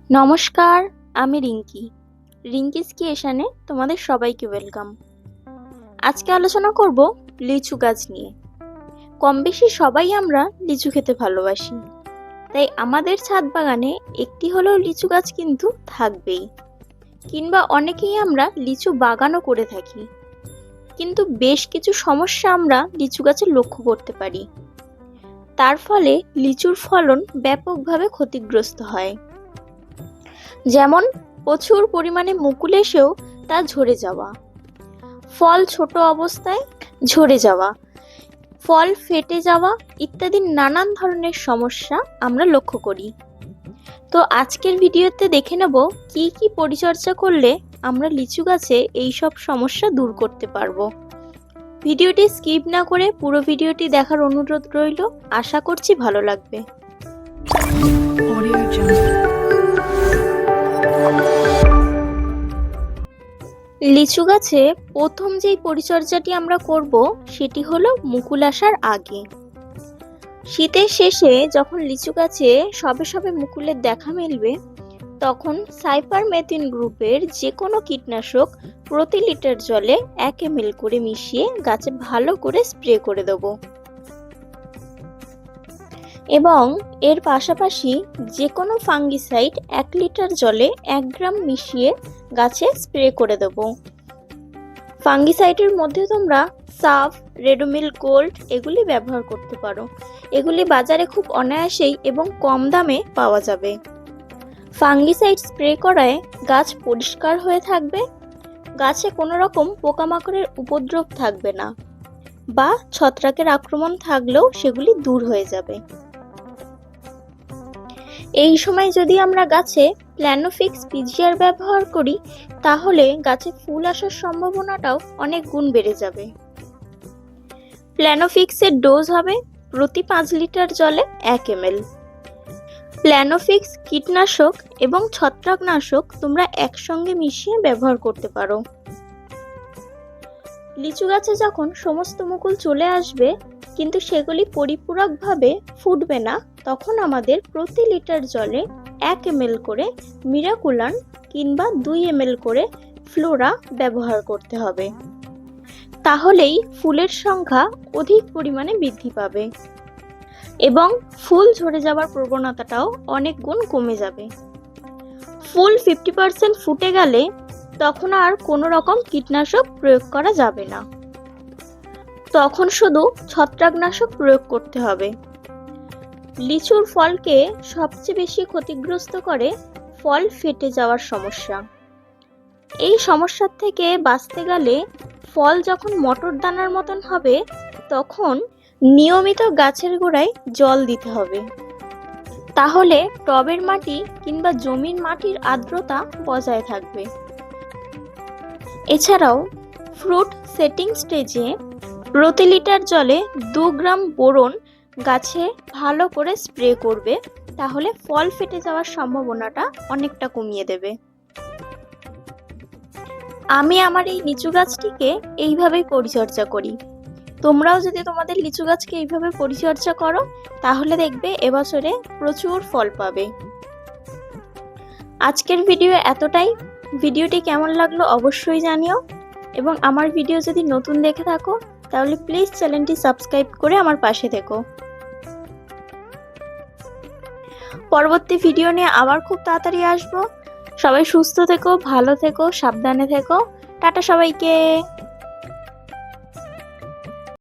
নমস্কার, আমি রিঙ্কিস ক্রিয়েশনে তোমাদের সবাইকে ওয়েলকাম। আজকে আলোচনা করব লিচু গাছ নিয়ে। কম বেশি সবাই আমরা লিচু খেতে ভালোবাসি, তাই আমাদের ছাদ বাগানে একটি হলেও লিচু গাছ কিন্তু থাকবেই, কিংবা অনেকেই আমরা লিচু বাগানও করে থাকি। কিন্তু বেশ কিছু সমস্যা আমরা লিচু গাছে লক্ষ্য করতে পারি, তার ফলে লিচুর ফলন ব্যাপকভাবে ক্ষতিগ্রস্ত হয়। যেমন প্রচুর পরিমাণে মুকুল এসেও তা ঝরে যাওয়া, ফল ছোট অবস্থায় ঝরে যাওয়া, ফল ফেটে যাওয়া ইত্যাদি নানান ধরনের সমস্যা আমরা লক্ষ্য করি। তো আজকের ভিডিওতে দেখে নেব কি কি পরিচর্যা করলে আমরা লিচু গাছে এই সব সমস্যা দূর করতে পারবো। ভিডিওটি স্কিপ না করে পুরো ভিডিওটি দেখার অনুরোধ রইল। আশা করছি ভালো লাগবে। লিচু গাছে প্রথম যেই পরিচর্যাটি আমরা করব সেটি হলো মুকুল আসার আগে। শীতের শেষে যখন লিচু গাছে সবে সবে মুকুলের দেখা মিলবে, তখন সাইপারমেথ্রিন গ্রুপের যে কোনো কীটনাশক প্রতি লিটার জলে 1 ml করে মিশিয়ে গাছে ভালো করে স্প্রে করে দেব। এবং এর পাশাপাশি যে কোনো ফাঙ্গিসাইড 1 লিটার জলে 1 গ্রাম মিশিয়ে গাছে স্প্রে করে দেব। ফাঙ্গিসাইডের মধ্যে তোমরা সাফ, রেডোমিল গোল্ড এগুলি ব্যবহার করতে পারো। এগুলি বাজারে খুব অনায়াসেই এবং কম দামে পাওয়া যাবে। ফাঙ্গিসাইড স্প্রে করায় গাছ পরিষ্কার হয়ে থাকবে, গাছে কোনো রকম পোকামাকড়ের উপদ্রব থাকবে না, বা ছত্রাকের আক্রমণ থাকলেও সেগুলি দূর হয়ে যাবে। এই সময় যদি আমরা গাছে প্ল্যানোফিক্স পিজিআর ব্যবহার করি, তাহলে গাছে ফুল আসার সম্ভাবনাটাও অনেক গুণ বেড়ে যাবে। প্ল্যানোফিক্সের ডোজ হবে প্রতি 5 লিটার জলে 1 ml। প্ল্যানোফিক্স কীটনাশক এবং ছত্রাকনাশক তোমরা একসঙ্গে মিশিয়ে ব্যবহার করতে পারো। লিচু গাছে যখন সমস্ত মুকুল চলে আসবে কিন্তু সেগুলি পরিপূরকভাবে ফুটবে না, তখন আমাদের প্রতি লিটার জলে 1 ml করে মিরাকুলান কিংবা 2 ml করে ফ্লোরা ব্যবহার করতে হবে। তাহলেই ফুলের সংখ্যা অধিক পরিমাণে বৃদ্ধি পাবে এবং ফুল ঝরে যাওয়ার প্রবণতাটাও অনেক গুণ কমে যাবে। ফুল 50% ফুটে গেলে তখন আর কোনো রকম কীটনাশক প্রয়োগ করা যাবে না, তখন শুধু ছত্রাকনাশক প্রয়োগ করতে হবে। লিচুর ফলকে সবচেয়ে বেশি ক্ষতিগ্রস্ত করে ফল ফেটে যাওয়ার সমস্যা। এই সমস্যার থেকে বাঁচতে গেলে ফল যখন মটর দানার মতন হবে, তখন নিয়মিত গাছের গোড়ায় জল দিতে হবে। তাহলে টবের মাটি কিংবা জমির মাটির আর্দ্রতা বজায় থাকবে। এছাড়াও ফ্রুট সেটিং স্টেজে প্রতি লিটার জলে 2 গ্রাম বোরন গাছে ভালো করে স্প্রে করবে, তাহলে ফল ফেটে যাওয়ার সম্ভাবনাটা অনেকটা কমিয়ে দেবে। আমি আমার এই লিচু গাছটিকে এইভাবেই পরিচর্যা করি। তোমরাও যদি তোমাদের লিচু গাছকে এইভাবে পরিচর্যা করো, তাহলে দেখবে এবছরে প্রচুর ফল পাবে। আজকের ভিডিও এতটাই। ভিডিওটি কেমন লাগলো অবশ্যই জানিও, এবং আমার ভিডিও যদি নতুন দেখে থাকো তাহলে প্লিজ চ্যানেলটি সাবস্ক্রাইব করে আমার পাশে থেকো। পরবর্তী ভিডিও নিয়ে আবার খুব তাড়াতাড়ি আসবো। সবাই সুস্থ থেকো, ভালো থেকো, সাবধানে থেকো। টাটা সবাইকে।